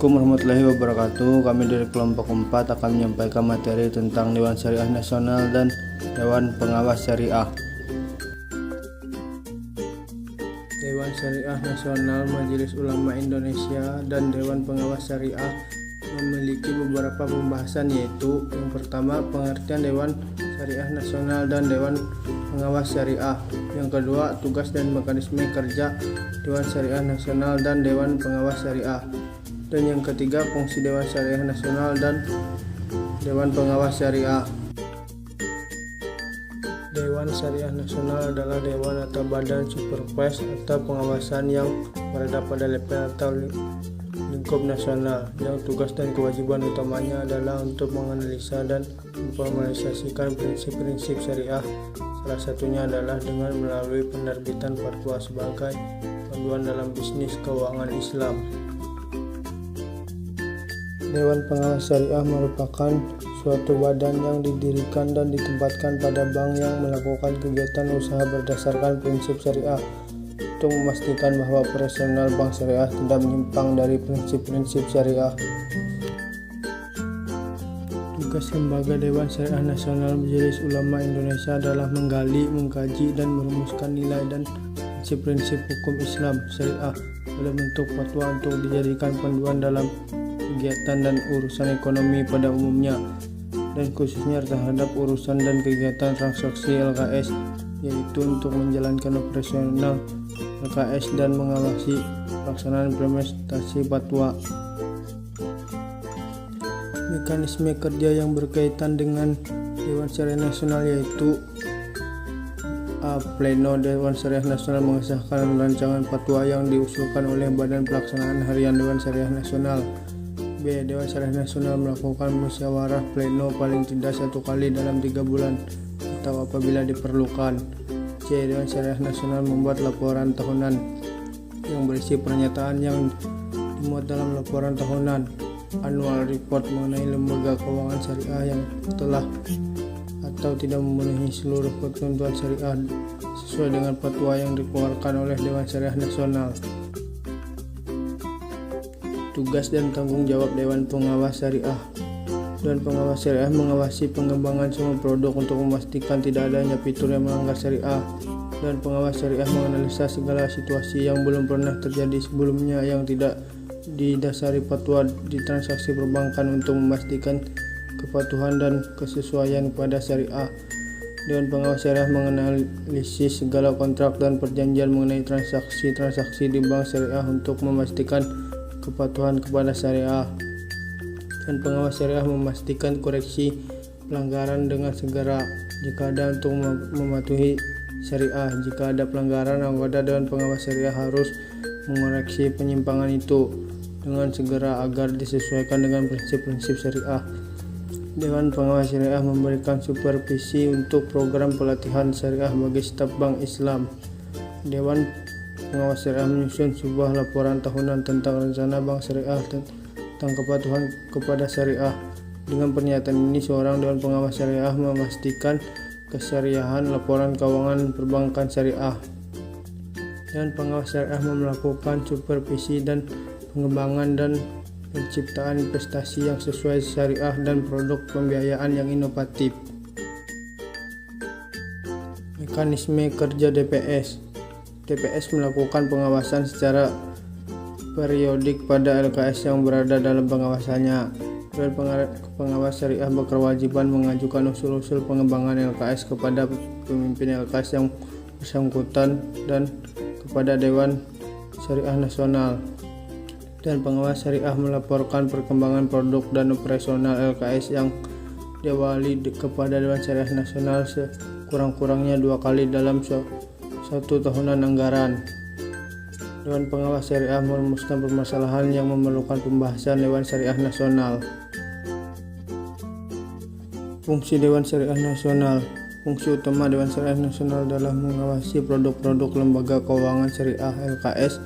Assalamualaikum warahmatullahi wabarakatuh. Kami dari kelompok 4 akan menyampaikan materi tentang Dewan Syariah Nasional dan Dewan Pengawas Syariah. Dewan Syariah Nasional, Majelis Ulama Indonesia, dan Dewan Pengawas Syariah memiliki beberapa pembahasan, yaitu yang pertama pengertian Dewan Syariah Nasional dan Dewan Pengawas Syariah. Yang kedua, tugas dan mekanisme kerja Dewan Syariah Nasional dan Dewan Pengawas Syariah. Dan yang ketiga, fungsi Dewan Syariah Nasional dan Dewan Pengawas Syariah. Dewan Syariah Nasional adalah dewan atau badan supervise atau pengawasan yang berada pada level atau lingkup nasional, yang tugas dan kewajiban utamanya adalah untuk menganalisa dan memformalisasikan prinsip-prinsip syariah. Salah satunya adalah dengan melalui penerbitan fatwa sebagai panduan dalam bisnis keuangan Islam. Dewan Pengawas Syariah merupakan suatu badan yang didirikan dan ditempatkan pada bank yang melakukan kegiatan usaha berdasarkan prinsip syariah untuk memastikan bahwa operasional bank syariah tidak menyimpang dari prinsip-prinsip syariah. Tugas lembaga Dewan Syariah Nasional Majelis Ulama Indonesia adalah menggali, mengkaji, dan merumuskan nilai dan prinsip-prinsip hukum Islam syariah dalam bentuk fatwa untuk dijadikan panduan dalam kegiatan dan urusan ekonomi pada umumnya, dan khususnya terhadap urusan dan kegiatan transaksi LKS, yaitu untuk menjalankan operasional LKS dan mengawasi pelaksanaan implementasi fatwa. Mekanisme kerja yang berkaitan dengan Dewan Syariah Nasional yaitu A. Pleno Dewan Syariah Nasional mengesahkan rancangan fatwa yang diusulkan oleh Badan Pelaksanaan Harian Dewan Syariah Nasional. B. Dewan Syariah Nasional melakukan musyawarah pleno paling tidak 1 kali dalam 3 bulan atau apabila diperlukan. C. Dewan Syariah Nasional membuat laporan tahunan yang berisi pernyataan yang dimuat dalam laporan tahunan annual report mengenai lembaga keuangan syariah yang telah atau tidak memenuhi seluruh ketentuan syariah sesuai dengan fatwa yang dikeluarkan oleh Dewan Syariah Nasional. Tugas dan tanggung jawab Dewan Pengawas Syariah. Dewan Pengawas Syariah mengawasi pengembangan semua produk untuk memastikan tidak adanya fitur yang melanggar syariah. Dewan Pengawas Syariah menganalisa segala situasi yang belum pernah terjadi sebelumnya yang tidak didasari fatwa di transaksi perbankan untuk memastikan kepatuhan dan kesesuaian kepada syariah. Dewan Pengawas Syariah menganalisis segala kontrak dan perjanjian mengenai transaksi-transaksi di bank syariah untuk memastikan kepatuhan kepada syariah. Dan pengawas syariah memastikan koreksi pelanggaran dengan segera jika ada untuk mematuhi syariah. Jika ada pelanggaran, anggota Dewan Pengawas Syariah harus mengoreksi penyimpangan itu dengan segera agar disesuaikan dengan prinsip-prinsip syariah. Dewan Pengawas Syariah memberikan supervisi untuk program pelatihan syariah bagi staf Bank Islam. Dewan Pengawas Syariah menyusun sebuah laporan tahunan tentang rencana bank syariah tentang kepatuhan kepada syariah. Dengan pernyataan ini, seorang Dewan Pengawas Syariah memastikan kesyariahan laporan keuangan perbankan syariah. Dewan Pengawas Syariah melakukan supervisi dan pengembangan dan penciptaan investasi yang sesuai syariah dan produk pembiayaan yang inovatif. Mekanisme kerja DPS. DPS melakukan pengawasan secara periodik pada LKS yang berada dalam pengawasannya. Dewan Pengawas Syariah berkewajiban mengajukan usul-usul pengembangan LKS kepada pemimpin LKS yang bersangkutan dan kepada Dewan Syariah Nasional. Dan pengawas syariah melaporkan perkembangan produk dan operasional LKS yang diawali kepada Dewan Syariah Nasional sekurang-kurangnya 2 kali dalam satu tahunan anggaran. Dewan Pengawas Syariah merumuskan permasalahan yang memerlukan pembahasan Dewan Syariah Nasional. Fungsi Dewan Syariah Nasional. Fungsi utama Dewan Syariah Nasional adalah mengawasi produk-produk lembaga keuangan syariah LKS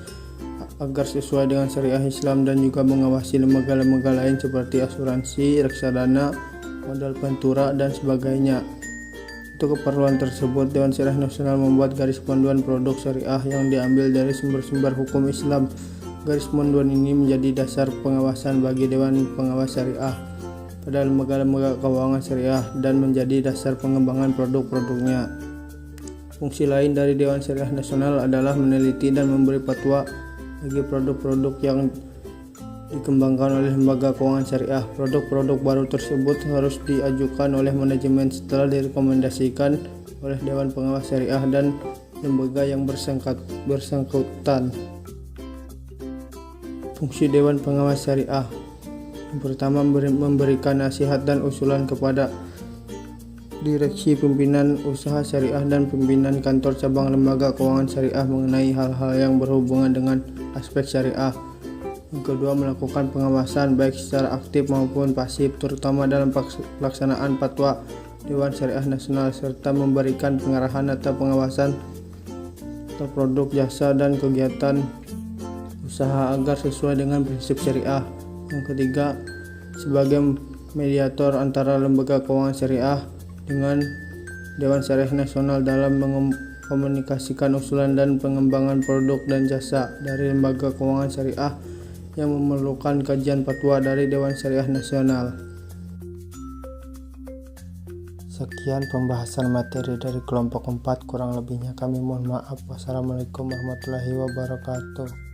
agar sesuai dengan syariah Islam, dan juga mengawasi lembaga-lembaga lain seperti asuransi, reksadana, modal ventura, dan sebagainya. Untuk keperluan tersebut, Dewan Syariah Nasional membuat garis panduan produk syariah yang diambil dari sumber-sumber hukum Islam. Garis panduan ini menjadi dasar pengawasan bagi Dewan Pengawas Syariah pada lembaga-lembaga keuangan syariah dan menjadi dasar pengembangan produk-produknya. Fungsi lain dari Dewan Syariah Nasional adalah meneliti dan memberi fatwa bagi produk-produk yang dikembangkan oleh lembaga keuangan syariah. Produk-produk baru tersebut harus diajukan oleh manajemen setelah direkomendasikan oleh Dewan Pengawas Syariah dan lembaga yang bersangkutan. Fungsi Dewan Pengawas Syariah: yang pertama, memberikan nasihat dan usulan kepada direksi, pimpinan usaha syariah, dan pimpinan kantor cabang lembaga keuangan syariah mengenai hal-hal yang berhubungan dengan aspek syariah. Yang kedua, melakukan pengawasan baik secara aktif maupun pasif, terutama dalam pelaksanaan fatwa Dewan Syariah Nasional, serta memberikan pengarahan atau pengawasan atau produk, jasa, dan kegiatan usaha agar sesuai dengan prinsip syariah. Yang ketiga, sebagai mediator antara lembaga keuangan syariah dengan Dewan Syariah Nasional dalam mengkomunikasikan usulan dan pengembangan produk dan jasa dari lembaga keuangan syariah yang memerlukan kajian fatwa dari Dewan Syariah Nasional. Sekian pembahasan materi dari kelompok 4, kurang lebihnya kami mohon maaf. Wassalamualaikum warahmatullahi wabarakatuh.